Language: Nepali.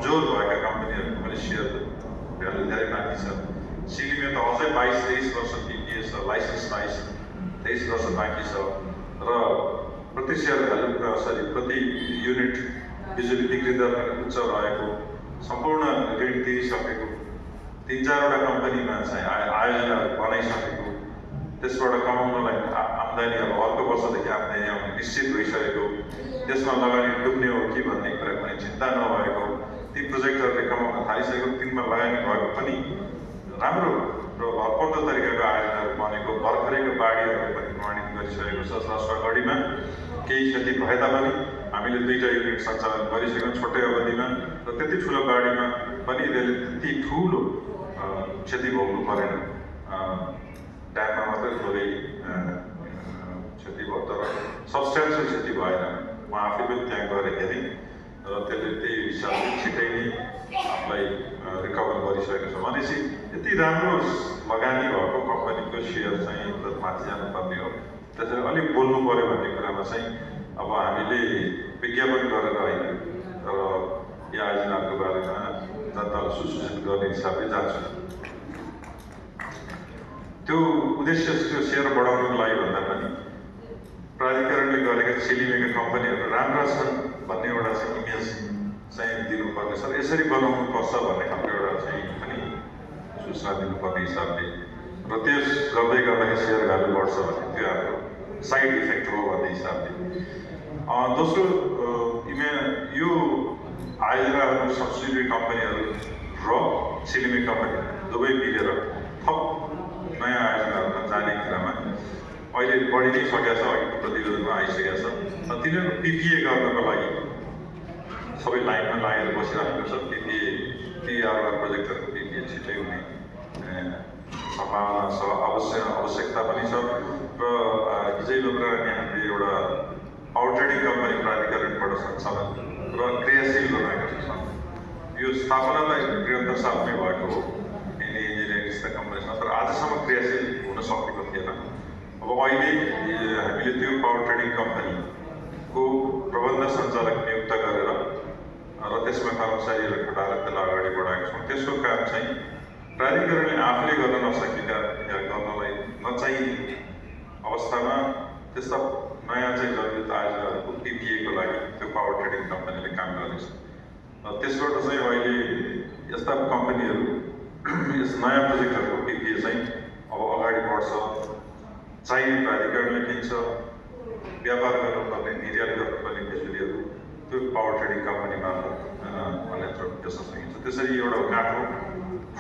कमजोर भएका कम्पनीहरूको पनि सेयर भ्यालु धेरै माथि छ। सिलिमे त अझै 22-23 वर्ष PPA छ, लाइसेन्स 23 वर्ष बाँकी छ र प्रति सेयर भ्यालु प्रति युनिट बिजुली बिक्री दर पनि उच्च रहेको, सम्पूर्ण ऋण तिरिसकेको, 3-4वटा कम्पनीमा चाहिँ आयोजनाहरू बनाइसकेको, त्यसबाट कमाउनलाई आम्दानी अब अर्को वर्षदेखि आम्दानी आउने निश्चित भइसकेको, त्यसमा लगानी डुब्ने हो कि भन्ने कुरा कुनै चिन्ता नभएको, ती प्रोजेक्टहरूले कमाउन थालिसकेको, तिनमा लगानी भएको पनि राम्रो र भरपर्दो तरिकाको आयोजनाहरू बनेको, भर्खरैको बाढीहरू पनि प्रमाणित गरिसकेको छ। सरसगढीमा केही क्षति भए तापनि हामीले 2टा युनिट सञ्चालन गरिसक्यौँ छोटै अवधिमा र त्यति ठुलो बाढीमा पनि त्यसले त्यति ठुलो क्षति भोग्नु परेन। ड्याममा मात्रै थोरै क्षति भयो तर सब्सटेन्सियल क्षति भएन। म आफै पनि त्यहाँ गएर हेरेँ र त्यसले त्यही हिसाबले छिटै नै आफूलाई रिकभर गरिसकेको छ। भनेपछि यति राम्रो लगानी भएको कम्पनीको सेयर चाहिँ माथि जानुपर्ने हो। त्यसैले अलिक बोल्नु पर्यो भन्ने कुरामा चाहिँ अब हामीले विज्ञापन गरेर होइन तर यो आयोजनाको बारेमा जनतालाई सुसूचित गर्ने हिसाबले जान्छौँ। त्यो उद्देश्य त्यो सेयर बढाउनुको लागि भन्दा पनि प्राधिकरणले गरेका सिलिमेका कम्पनीहरू राम्रा छन् भन्ने एउटा चाहिँ इमेज चाहिँ दिनुपर्ने छ। यसरी बनाउनु पर्छ भन्ने खालको एउटा चाहिँ पनि सूचना दिनुपर्ने हिसाबले र त्यस गर्दै गर्दाखेरि सेयर भ्यालु बढ्छ भने त्यो हाम्रो साइड इफेक्ट हो भन्ने हिसाबले। दोस्रो यो आयोजनाहरू सब्सिडियरी कम्पनीहरू र सिलिमे कम्पनी दुवै मिलेर थप नयाँ आयोजनाहरूमा जाने कुरामा अहिले बढी नै सकेको छ, अहिलेको प्रतिवेदनमा आइसकेको छ। तिनीहरू PPA गर्नको लागि सबै लाइनमा लागेर बसिरहेको छ। PRR प्रोजेक्टहरूको PPA छिटै हुने सम्भावना छ, आवश्यकता पनि छ। र हिजै मात्र हामीले एउटा पावर ट्रेडिङ कम्पनी प्राधिकरणबाट सञ्चालन र क्रियाशील बनाएको छ। यो स्थापना त निरन्तर साथमै भएको हो इन्जिनियरिङ जस्ता कम्पनीमा, तर आजसम्म क्रियाशील हुन सकेको थिएन। अब अहिले हामीले त्यो पावर ट्रेडिङ कम्पनीको प्रबन्ध सञ्चालक नियुक्त गरेर र त्यसमा कर्मचारीहरू खटाएर त्यसलाई अगाडि बढाएको छौँ। त्यसको काम चाहिँ प्राधिकरणले आफूले गर्न नसकेका या गर्नलाई नचाहिने अवस्थामा त्यस्ता नयाँ चाहिँ जरुरत आयोजनाहरूको PPA को लागि त्यो पावर ट्रेडिङ कम्पनीले काम गर्नेछ। त्यसबाट चाहिँ अहिले यस्ता कम्पनीहरू यस नयाँ प्रोजेक्टहरूको PPA चाहिँ अब अगाडि बढ्छ, चाहिने प्राधिकरणले किन्छ, व्यापार गर्नुपर्ने निर्यात गर्नुपर्ने बिजुलीहरू त्यो पावर ट्रेडिङ कम्पनी मार्फत अन्यत्र बेच्न सकिन्छ। त्यसरी एउटा घाट हो।